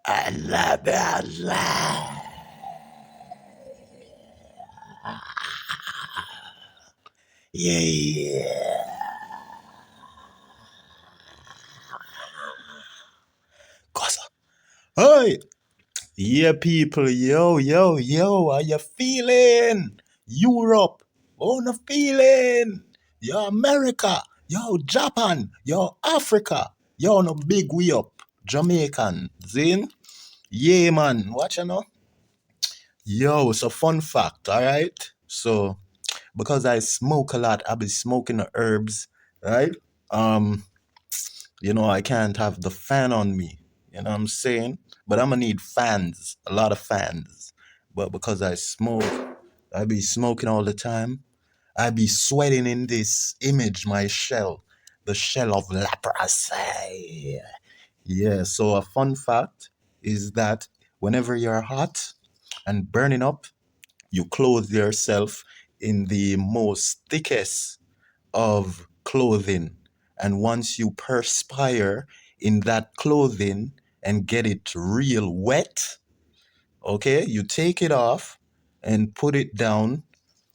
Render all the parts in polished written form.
Allah, Allah. Yeah. Gaza. Hey. Yeah, people. Yo. How you feeling? Europe. Oh, no feeling. Yo, America. Yo, Japan. Yo, Africa. Yo, no big we up. Jamaican. Zin? Yeah, man. Watch you know. Yo, it's a fun fact, alright? So, because I smoke a lot, I've been smoking the herbs, right? Um, I can't have the fan on me. You know what I'm saying? But I'm gonna need fans, a lot of fans. But because I smoke, I be smoking all the time. I be sweating in this image, my shell, the shell of leprosy. Yeah, so a fun fact is that whenever you're hot and burning up, you clothe yourself in the most thickest of clothing. And once you perspire in that clothing and get it real wet, okay, you take it off and put it down,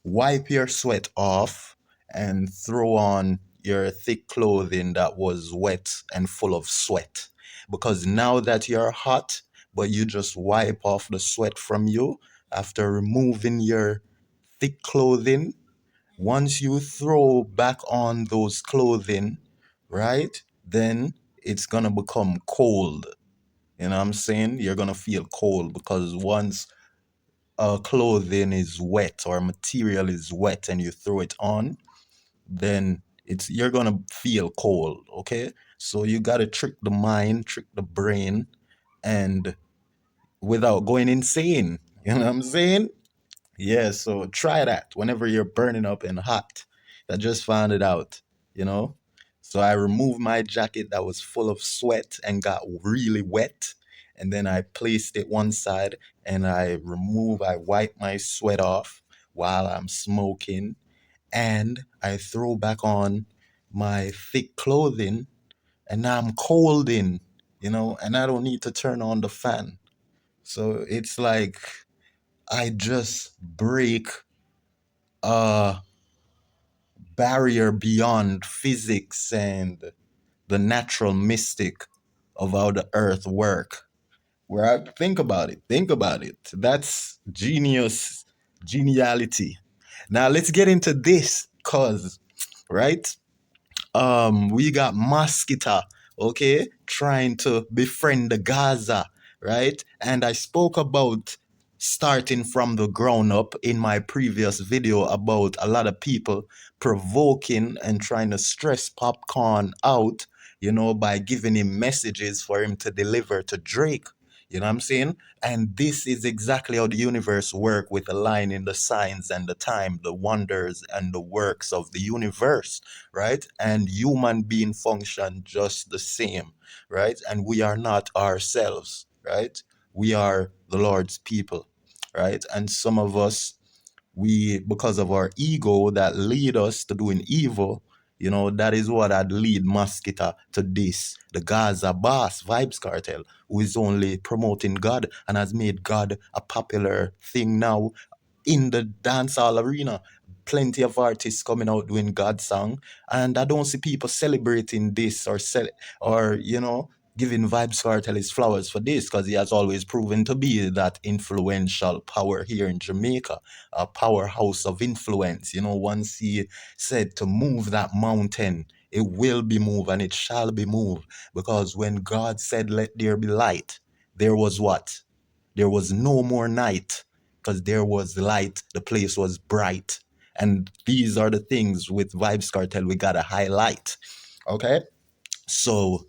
wipe your sweat off, and throw on your thick clothing that was wet and full of sweat. Because now that you're hot, but you just wipe off the sweat from you after removing your thick clothing, once you throw back on those clothing, right, then it's gonna become cold. You know what I'm saying? You're gonna feel cold because once clothing is wet or material is wet and you throw it on, then you're gonna feel cold. Okay, so you gotta trick the mind, trick the brain, and without going insane. You know what I'm saying? Yeah, so try that whenever you're burning up and hot. I just found it out, you know? So I removed my jacket that was full of sweat and got really wet. And then I placed it one side and I wipe my sweat off while I'm smoking. And I throw back on my thick clothing and now I'm cold and I don't need to turn on the fan. So it's like I just break a barrier beyond physics and the natural mystic of how the earth work. Where I think about it. That's geniality. Now let's get into this, cause right, we got MASKITA, okay, trying to befriend the Gaza, right? And I spoke about starting from the ground up in my previous video about a lot of people provoking and trying to stress Popcorn out, by giving him messages for him to deliver to Drake. You know what I'm saying? And this is exactly how the universe works, with aligning the signs and the time, the wonders and the works of the universe, right? And human being function just the same, right? And we are not ourselves, right? We are the Lord's people, right? And some of us, because of our ego that lead us to doing evil, that is what had lead MASKITA to this, the Gaza boss, Vybz Kartel, who is only promoting God and has made God a popular thing now in the dancehall arena. Plenty of artists coming out doing God song, and I don't see people celebrating this or giving Vybz Kartel his flowers for this, because he has always proven to be that influential power here in Jamaica, a powerhouse of influence. Once he said to move that mountain, it will be moved and it shall be moved, because when God said, "Let there be light," there was what? There was no more night, because there was light, the place was bright. And these are the things with Vybz Kartel we gotta highlight. Okay? So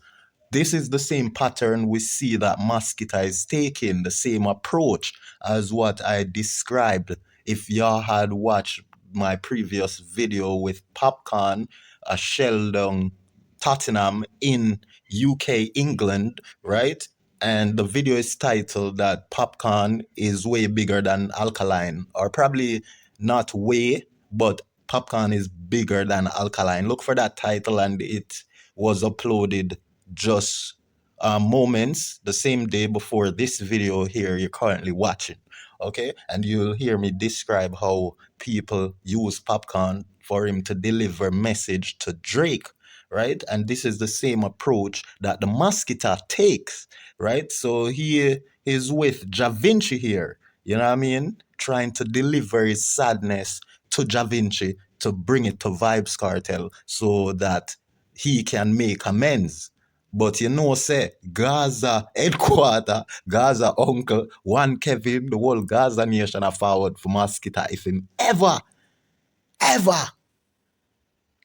this is the same pattern we see that MASKITA is taking, the same approach as what I described. If y'all had watched my previous video with Popcorn, a Sheldon Tottenham in UK, England, right? And the video is titled that Popcorn is way bigger than Alkaline, or probably not way, but Popcorn is bigger than Alkaline. Look for that title, and it was uploaded just moments the same day before this video here you're currently watching. Okay, and you'll hear me describe how people use popcorn for him to deliver message to Drake, right? And this is the same approach that the MASKITA takes, right? So he is with Vinci here, you know what I mean? Trying to deliver his sadness to Vinci to bring it to Vybz Kartel so that he can make amends. But you know, say, Gaza headquarter, Gaza uncle, one Kevin, the whole Gazanation are forward for MASKITA if him ever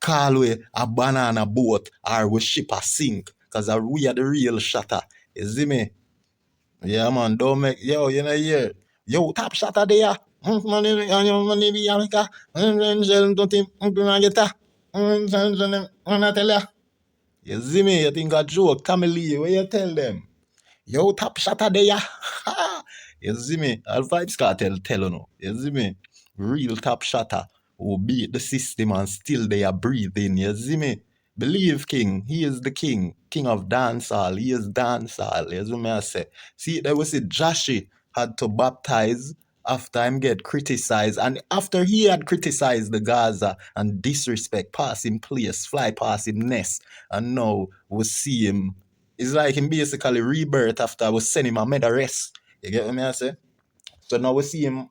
call we a banana boat or we ship a sink. Because we are the real shatter. You see me? Yeah, man, don't make, yo, you know, here. Yo, top shatter there. Money be America. Don't think, you see me? You think a joke? Camille, where you tell them? Yo, top shatter there. You see me? I'll Vybz Kartel tell you no. You see me? Real top shatter who beat the system and still they are breathing. You see me? Believe King. He is the king. King of dancehall. He is dancehall. You see me? I say. See, there was a JAHSHI had to baptize after him get criticized. And after he had criticized the Gaza and disrespect, pass him place, fly past him nest. And now we see him. It's like him basically rebirth after I was sending him a med arrest. You get what I say? So now we see him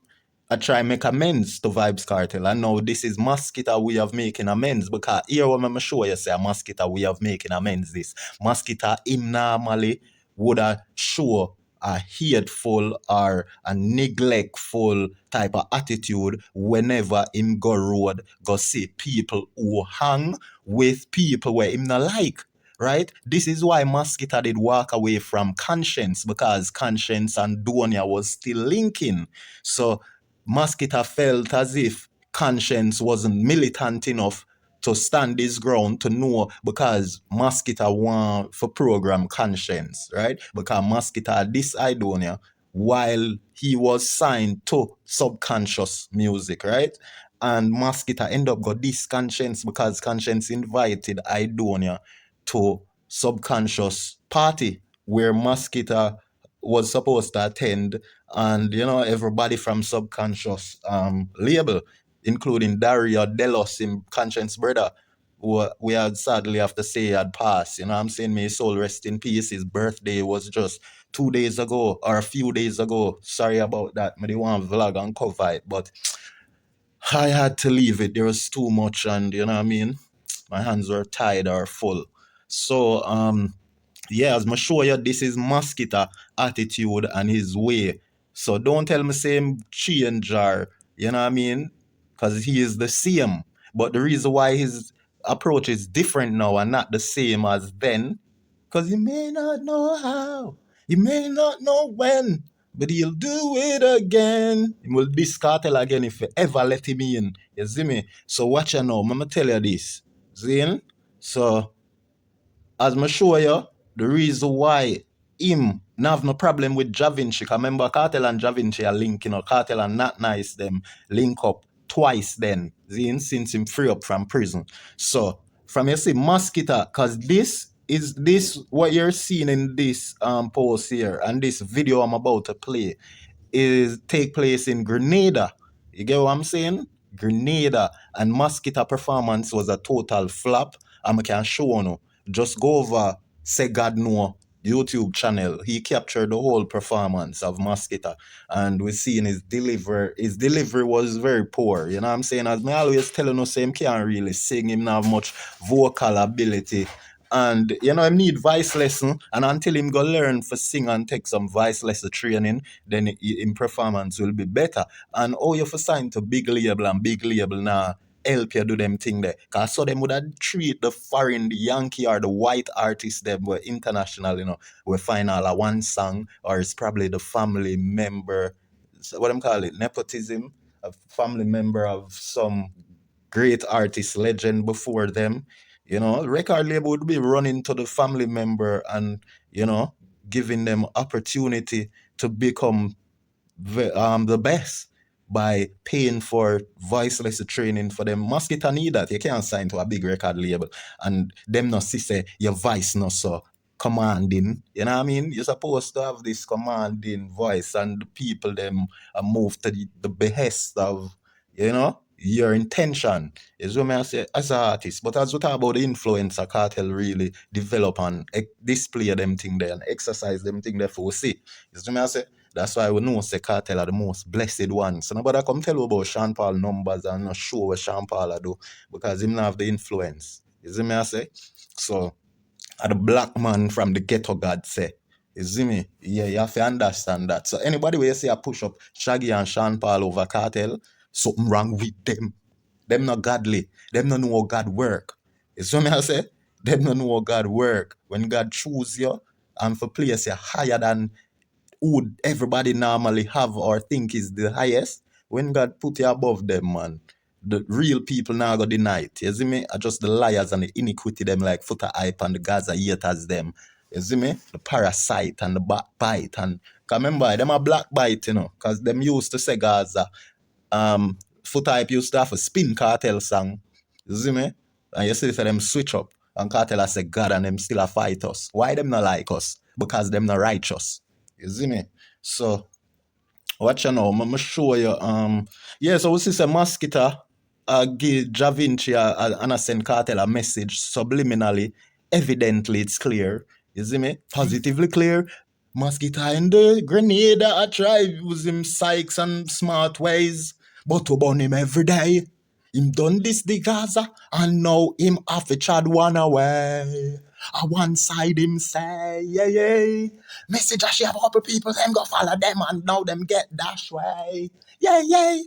I try and make amends to Vybz Kartel. And now this is MASKITA way of making amends. Because here what I'm show you say a MASKITA way of making amends this. MASKITA him normally would have show a hateful or a neglectful type of attitude whenever him go road, go see people who hang with people where him not like. Right? This is why MASKITA did walk away from Conscience, because Conscience and Donia was still linking. So MASKITA felt as if Conscience wasn't militant enough to stand his ground to know, because MASKITA want for program Conscience, right? Because MASKITA this Idonia while he was signed to Subconscious Music, right? And MASKITA end up got this Conscience because Conscience invited Idonia to Subconscious party where MASKITA was supposed to attend, and you know everybody from Subconscious label, including Dario Delos, in Conscience brother, who we had sadly have to say had passed. You know what I'm saying? May his soul rest in peace. His birthday was just 2 days ago or a few days ago. Sorry about that. I didn't want to vlog and cover it, but I had to leave it. There was too much, and you know what I mean? My hands were tied or full. So yeah, as I show you, this is MASKITA attitude and his way. So don't tell me same change or, you know what I mean? Because he is the same. But the reason why his approach is different now and not the same as then, because he may not know how, he may not know when, but he'll do it again. He will diss Kartel again if you ever let him in. You see me? So watch you now. I'm going to tell you this. See? So as I show you, the reason why him not have no problem with Vinci, because remember Kartel and Vinci are linking, you know, Kartel and Not Nice them link up twice then, since him free up from prison. So from you see MASKITA, because this what you're seeing in this post here and this video I'm about to play is take place in Grenada. You get what I'm saying? Grenada. And MASKITA performance was a total flop. And I can show you. Just go over Say God No YouTube channel. He captured the whole performance of MASKITA. And we're seeing his delivery. His delivery was very poor. You know what I'm saying? As me always telling you, him can't really sing. Him not have much vocal ability. And, you know, him need voice lesson. And until him go learn for sing and take some voice lesson training, then him performance will be better. And you for sign to big label, and big label now help you do them thing there. Because so them would have treat the foreign, the Yankee or the white artists them were international, you know, we find all a one song, or it's probably the family member, what I'm call it, nepotism, a family member of some great artist legend before them. You know, record label would be running to the family member and, you know, giving them opportunity to become the best by paying for voice lesson training for them. MASKITA need that. You can't sign to a big record label and them not see say your voice not so commanding, you know what I mean? You're supposed to have this commanding voice, and the people them move to the behest of, you know, your intention. Is what I say as an artist. But as we talk about the influencer, Kartel really develop and display them thing there and exercise them thing there for we see. Is what I say. That's why we know say Kartel are the most blessed one. So nobody come tell you about Sean Paul numbers and not show what Sean Paul do because him not have the influence. Is what I say? So the black man from the ghetto God say. You see me? Yeah, you have to understand that. So anybody where you say I push up Shaggy and Sean Paul over Kartel, something wrong with them. Them not godly. Them not know how God work. You see me I say? Them not know how God work. When God choose you and for place you higher than who everybody normally have or think is the highest, when God put you above them, man, the real people now go deny it. You see me? Are just the liars and the iniquity them like Foota hype and the Gaza haters them. You see me? The parasite and the backbite and cause remember them a black bite, you know, cause them used to say Gaza. Foota hype used to have a spin Kartel song. You see me? And you see for them switch up and Kartel a say God and them still a fight us. Why them not like us? Because them not righteous. You see me? So watch you now, I'm show you. Yeah, so we see say MASKITA give Vinci and I send Kartel a message subliminally. Evidently, it's clear. You see me? Positively clear. MASKITA in the Grenada, I try use him psychs and smart ways, but to burn him every day. Him done this the Gaza, and now him have to chad one away. On one side him say, yeah, yeah. Message I share about people, them go follow them, and now them get dash way. Yeah, yeah.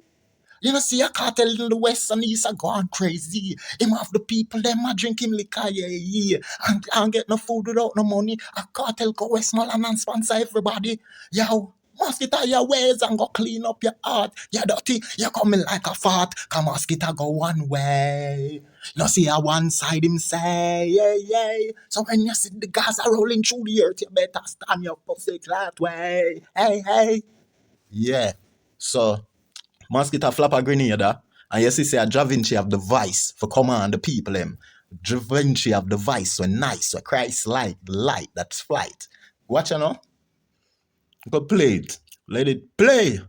You know, see a Kartel in the west and east are gone crazy. Him have the people, them a drink him liquor, yeah, yeah. And can't get no food without no money. A Kartel go Westmoreland and sponsor everybody. Yo, MASKITA your ways and go clean up your heart. You dirty, you coming like a fart. Come MASKITA go one way. You see a one side him say, yeah, yeah. So when you see the Gaza rolling through the earth, you better stand your pussy that way. Hey, hey. Yeah. So MASKITA flap a Grenada, and you see say a Vinci have the vice for command the people them. Vinci have the vice so nice, so Christ-like, the light that's flight. Watch you know? Go play it. Let it play.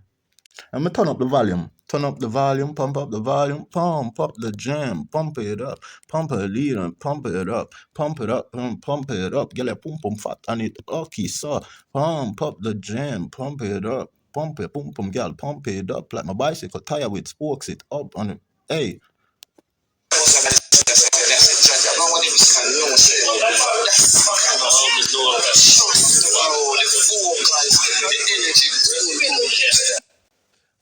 I'm gonna turn up the volume. Turn up the volume, pump up the volume, pump up the jam, pump it up, pump it lead pump it up, pump it up, pump it up, get a pum pum fat on it, okay, so pump up the jam, pump it up, pump it, pum pum girl, pump it up like my bicycle tire with spokes it up on it. Hey.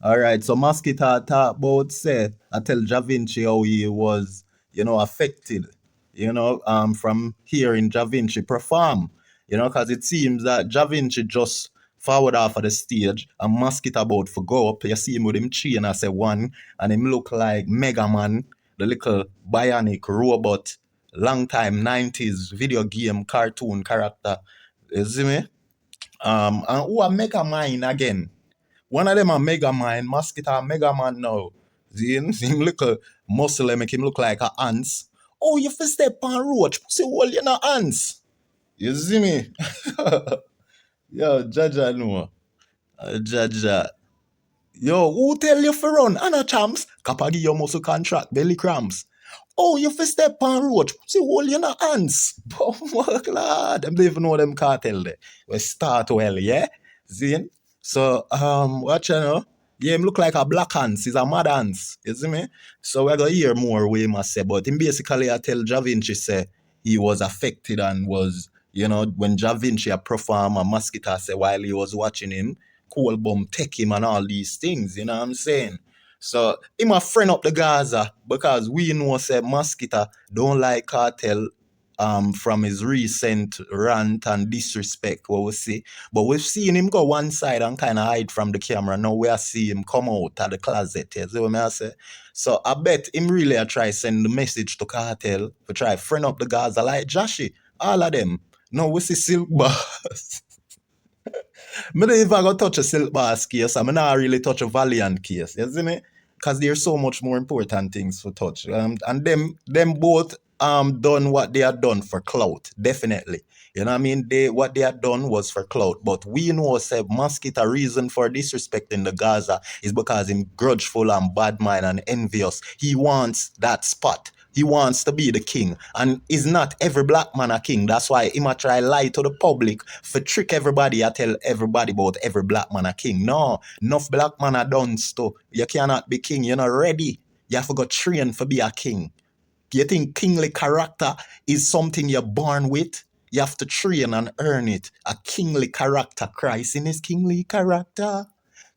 All right, so MASKITA talk about say I tell Vinci how he was, you know, affected, you know, from hearing Vinci perform, you know, because it seems that Vinci just forward off of the stage and MASKITA about to go up. You see him with him chain as a one, and him look like Mega Man, the little bionic robot, long time 90s video game cartoon character. You see me? And who a Mega Man again? One of them a Mega Man, MASKITA Mega Man now. See him little muscle make him look like a ants. Oh, you fi step on roach, pussy hole you no ants. You see me? Yo, Jaja no. Jaja. Yo, who tell you for run? I no champs. Kappa give your muscle contract, belly cramps. Oh, you fi step on roach, pussy hole you no ants. Oh my God. Them don't even know them Kartel there. We start well, yeah? See? So, watch you know. Yeah, him look like a black ants. He's a mad ants. You see me? So we're going to hear more what he must say. But him basically, I tell Vinci say he was affected and was, you know, when Vinci a perform and MASKITA say while he was watching him, cool bomb take him and all these things. You know what I'm saying? So him a friend up the Gaza because we know say MASKITA don't like Kartel from his recent rant and disrespect what we see. But we've seen him go one side and kind of hide from the camera. Now we are see him come out of the closet. You see what I say? So I bet him really try send the message to Kartel to try friend up the Gaza like JAHSHI. All of them. Now we see Silk Boss. I don't even go touch a Silk Boss case. I'm not really touch a Valiant case. You see me? Because there's so much more important things to touch. And them both done what they are done for clout, definitely. You know what I mean? What they had done was for clout. But we know, say, MASKITA reason for disrespecting the Gaza is because him grudgeful and bad mind and envious. He wants that spot. He wants to be the king. And is not every black man a king. That's why he might try lie to the public for trick everybody. I tell everybody about every black man a king. No, enough black man are done stuff. You cannot be king. You're not ready. You have to go train for be a king. You think kingly character is something you're born with? You have to train and earn it. A kingly character. Christ in his kingly character.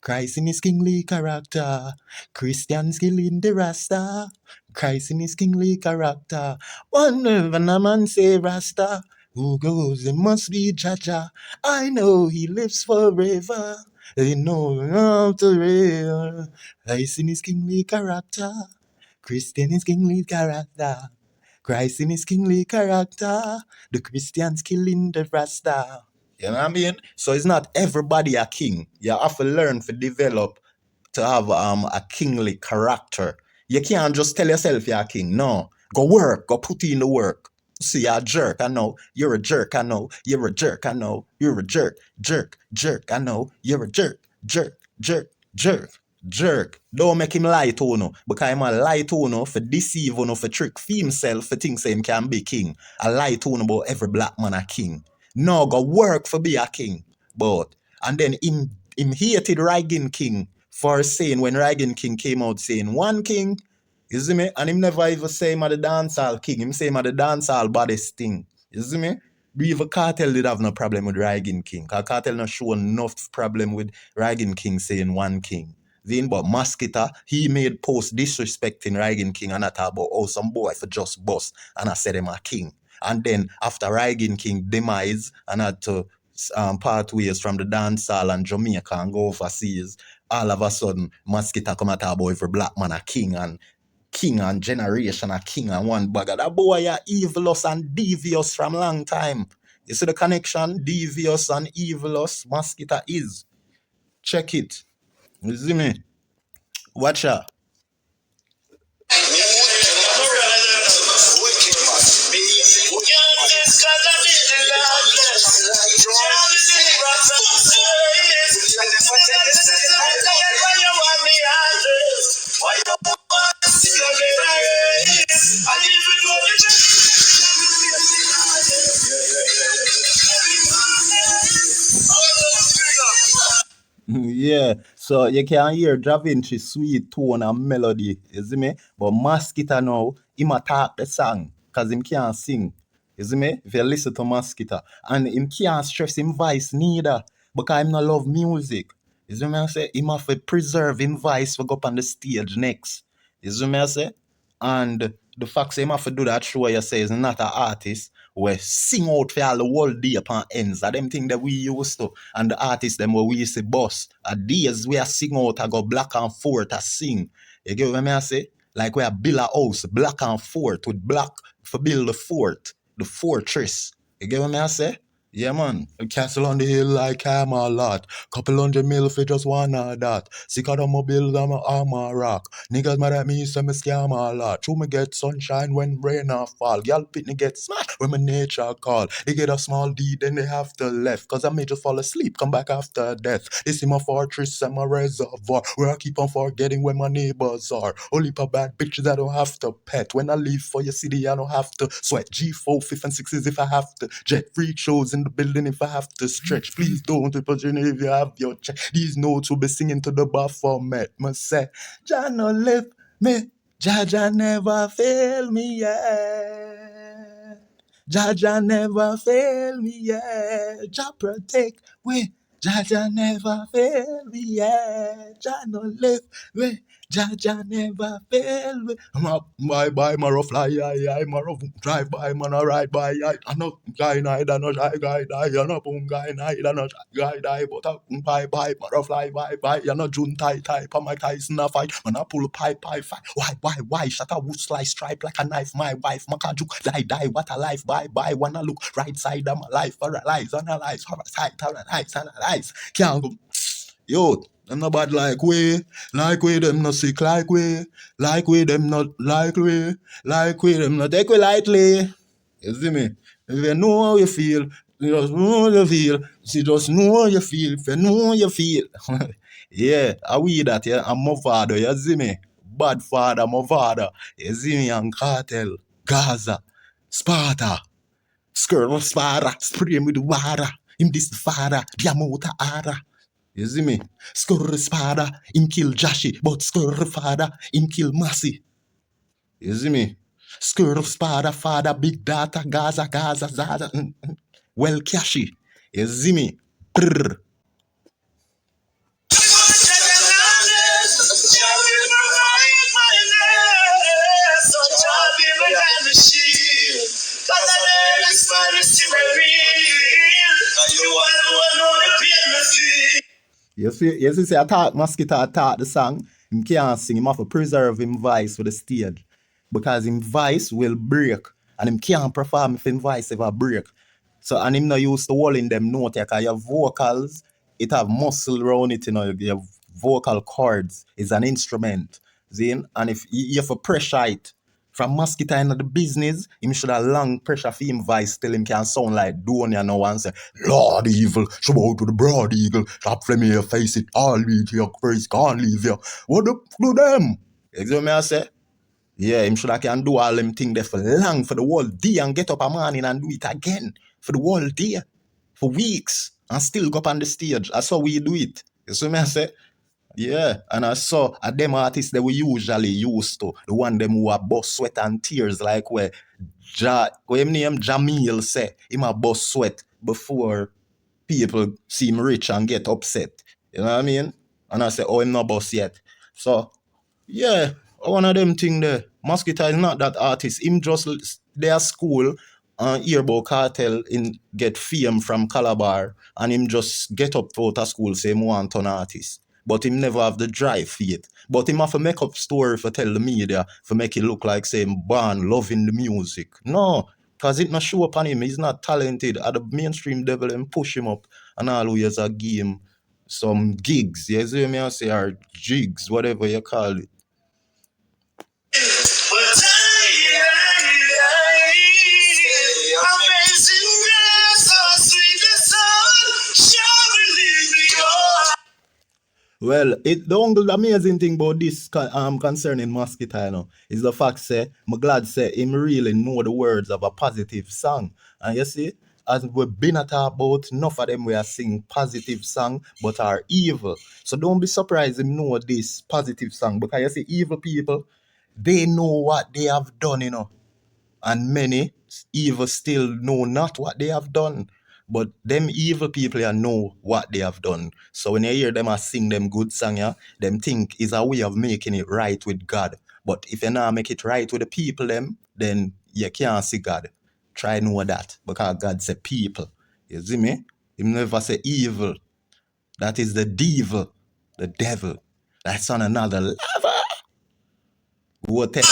Christ in his kingly character. Christians killing the Rasta. Christ in his kingly character. Whenever a man say Rasta, who goes, it must be Jaja. I know he lives forever. They know how to real. Christ in his kingly character. Christian is kingly character. Christ in his kingly character. The Christians killing the Rasta. You know what I mean? So it's not everybody a king. You have to learn to develop to have a kingly character. You can't just tell yourself you're a king. No. Go work. Go put in the work. See, you're a jerk, I know. You're a jerk, I know. You're a jerk, I know. You're a jerk. Jerk. Jerk, I know. You're a jerk. Jerk. Jerk. Jerk. Jerk. Don't make him lie to you, because him a lie to you for deceive you, for trick himself for think say him can be king. I lie to you about every black man a king. No, go work for be a king. But, and then him hated Reagan King for saying, when Reagan King came out saying one king, you see me? And him never even say him a the dancehall king. Him say him a the dancehall baddest thing. You see me? Even Kartel did have no problem with Reagan King. Because Kartel not show enough problem with Reagan King saying one king. Then, but MASKITA, he made post disrespecting Reagan King and I talk about oh some boy for just boss and I said him a king. And then after Reagan King demise and had to part ways from the dancehall and Jamaica and go overseas, all of a sudden MASKITA come at talk about every black man a king and generation a king and one bugger. That boy are evilous and devious from long time. You see the connection? Devious and evilous MASKITA is. Check it. You see me? Watch out. Yeah, so you can hear Vinci sweet tone and melody, you see me? But MASKITA now, him attack the song, because him can't sing. You see me? If you listen to MASKITA. And him can't stress him voice neither, because him not love music. You see me I say? Him have to preserve him voice for go up on the stage next. You see me I say? And the fact say him have to do that show you say is not an artist we sing out for all the whole day upon ends. Are them thing that we used to. And the artists them where we used to boss. At days we are sing out, I go black and forth, I sing. You get what I say? Like we are build a house, black and forth, with black for build the fort, the fortress. You get what I say? Yeah, man. A castle on the hill like I'm a lot. Couple hundred mil for just one of that. Sick of the mobile, I'm a armor rock. Niggas mad at me, so me scam a lot. True, me get sunshine when rain a fall. Y'all pitney get smashed when my nature call. They get a small D, then they have to left. Cause I may just fall asleep, come back after death. This is my fortress and my reservoir. Where I keep on forgetting where my neighbors are. Only for bad bitches I don't have to pet. When I leave for your city, I don't have to sweat. G4, 5th and 6s if I have to. Jet freak shows in the building if I have to stretch. Please don't imagine if you have your check. These notes will be singing to the Baphomet. Must say, Jah no left me, Jah never fail me yet. Jah never fail me yet. Jah protect we. Jah never fail me yet. Jah no left me. Jah never fail me. Bye bye, Maro fly, I Maro drive by, man, I ride by, I no guy night, I no shy guy die, I no boom guy night, I no guy die, but bye bye, Maro fly, bye bye, I no June tie, pa my ties in a fight, man, I pull pipe, fight. Why, shut up, wood slice, stripe like a knife, my wife, Makaju, die, what a life, bye, wanna look right side of my life, paralyze, analyze, analyze, can't go, yo. Them not bad like we, them not sick like we, them not like we, them not take we lightly. You see me? If you know how you feel, You just know you feel. She just know you feel. If you know you feel. Yeah, I we that, yeah. I'm my father, you see me? Bad father, my father. You see me? And Kartel, Gaza, Sparta, skirt of Sparta, spray him with water. Him this father, the amount of ara. You see me? Skur Sparta, him kill JAHSHI, but Skur father, him kill Masicka. You see me? Skur of Sparta, father, big data, Gaza, Zaza. Well, cashy. You see me? Brr. You see, I thought MASKITA attack the song. Him can't sing. Him have to preserve him voice for the stage. Because him voice will break. And him can't perform if him voice ever break. So, and him not used to holding them note, because your vocals, it have muscle around it, you know, your vocal cords is an instrument. See? And if you have a pressure it, from MASKITA in the business, him should have long pressure for him voice till him can sound like Donia now and say, Lord evil, show out to the broad eagle, stop flame your face it, all lead your face, can't leave you. What do them? You see what I say? Yeah, him should have can do all them things there for long, for the whole day, and get up a morning and do it again. For the whole day. For weeks. And still go up on the stage. That's how we do it. You see what I say? Yeah, and I saw them artists that we usually used to, the one them who are bust sweat and tears, like where him name Jamil say, him a bust sweat before people seem rich and get upset. You know what I mean? And I say, oh, him not bust yet. So, yeah, one of them thing there. MASKITA is not that artist. Him just their school and hear about Kartel in get fame from Calabar, and him just get up out of school say him want an artist. But him never have the drive for it. But him have to make up story for tell the media for make it look like say him born loving the music. No, because it not show up on him. He's not talented. At the mainstream level, him push him up and always a give him some gigs. You see me I say, or jigs, whatever you call it. Well, the only amazing thing about this concerning MASKITA, you know, is the fact say, I'm glad say him really know the words of a positive song. And you see, as we've been at about, enough of them we are sing positive song, but are evil. So don't be surprised him know this positive song, because you see, evil people, they know what they have done, you know. And many evil still know not what they have done. But them evil people here know what they have done. So when you hear them sing them good song, yeah, them think is a way of making it right with God. But if you not make it right with the people them, then you can't see God. Try know that. Because God say people. You see me? He never say evil. That is the devil. The devil. That's on another level. Whatever.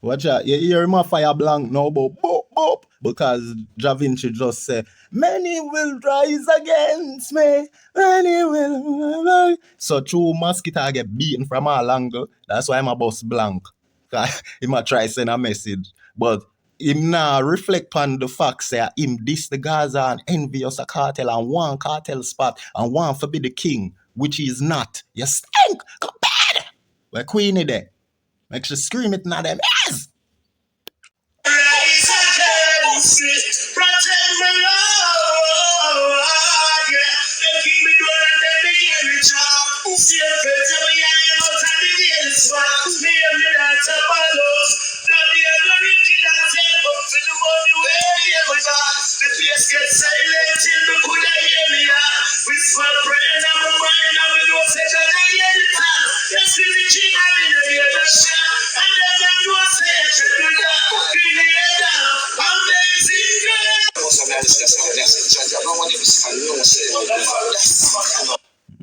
Watch out, you hear him a fire blank now, but boop, boop, because Vinci just say, many will rise against me, many will. So true MASKITA get beaten from all angle. That's why I'm a boss blank. He might try send a message, but him now reflect on the fact say him this the Gaza and envious a Kartel and one Kartel spot and one for be the king, which he is not. You stink, go bad. We're queenie there. Make sure scream it now them ears.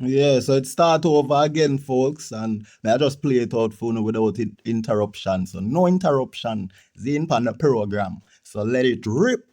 Yeah, so it start over again, folks, and I just play it out for you without interruption. So no interruption. The in the program. So let it rip.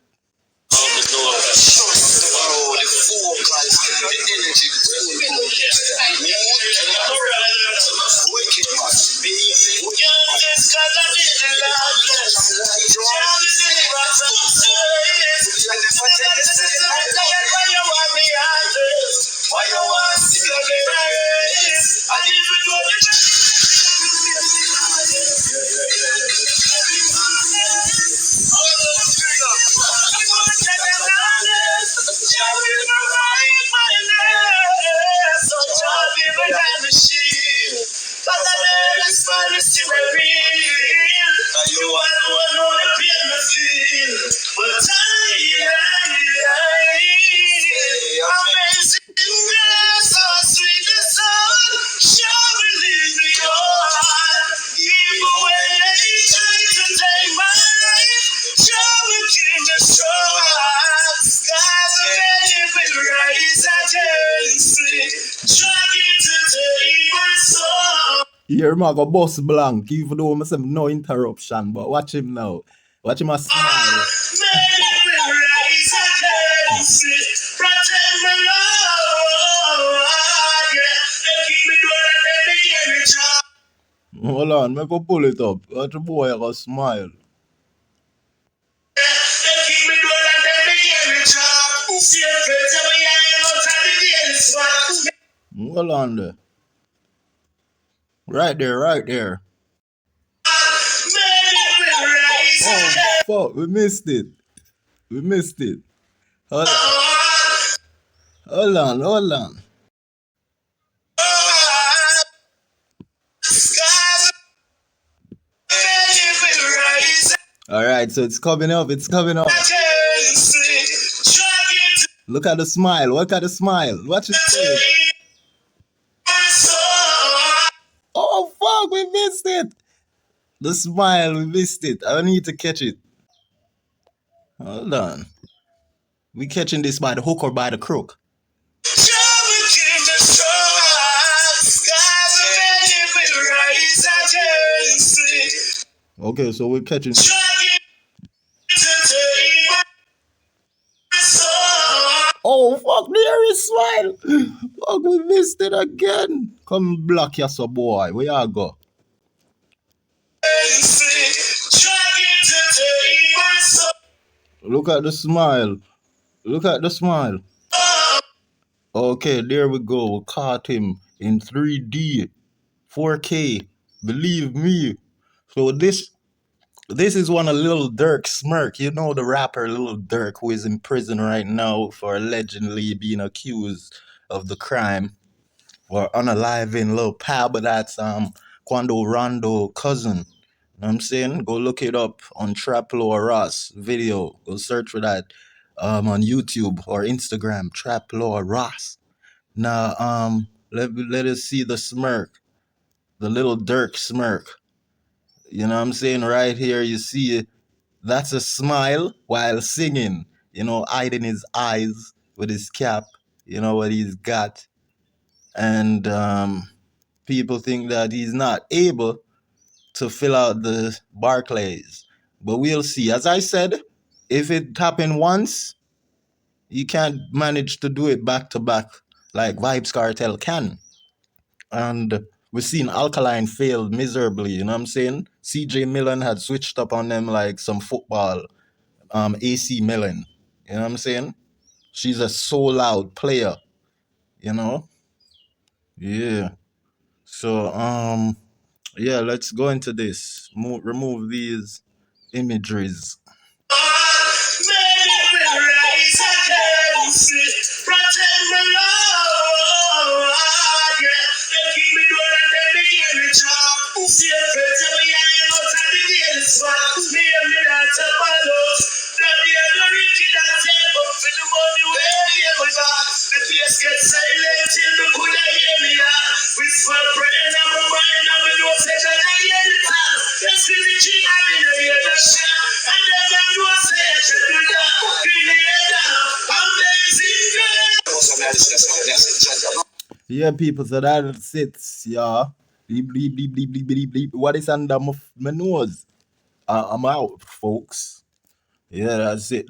Here, him a go bust blank, even though I say no interruption, but watch him now. Watch him a smile. Hold on, make go pull it up. Watch the boy a go smile. Hold on there. Right there, right there. Oh, fuck, we missed it. We missed it. Hold on. Hold on, hold on. Alright, so it's coming up, it's coming up. Look at the smile, look at the smile. Watch it. Oh, fuck, we missed it. The smile, we missed it. I need to catch it. Hold on. We catching this by the hook or by the crook? Okay, so we're catching. Oh, fuck, there is smile. Fuck, we missed it again. Come block your so boy. Where y'all go? Look at the smile. Look at the smile. Okay, there we go. We caught him in 3D, 4K. Believe me. So this is one of Lil Durk's smirk. You know the rapper Lil Durk, who is in prison right now for allegedly being accused of the crime or unaliving Lil Pab, but that's Quando Rondo cousin. You know what I'm saying? Go look it up on Traplo Ross video. Go search for that on YouTube or Instagram, Traplo Ross. Now let us see the smirk, the Lil Durk smirk. You know what I'm saying? Right here you see it. That's a smile while singing, you know, hiding his eyes with his cap, you know what he's got. And people think that he's not able to fill out the Barclays. But we'll see. As I said, if it happened once, you can't manage to do it back to back like Vybz Kartel can. And we've seen Alkaline fail miserably, you know what I'm saying? CJ Millen had switched up on them like some football. AC Millen, you know what I'm saying? She's a so loud player, you know? Yeah. So, yeah, let's go into this. Remove these imageries. Yeah, people, so that's it, yeah. Bleep, bleep, bleep, bleep, bleep, bleep, bleep. What is under my nose? I'm out, folks. Yeah, that's it.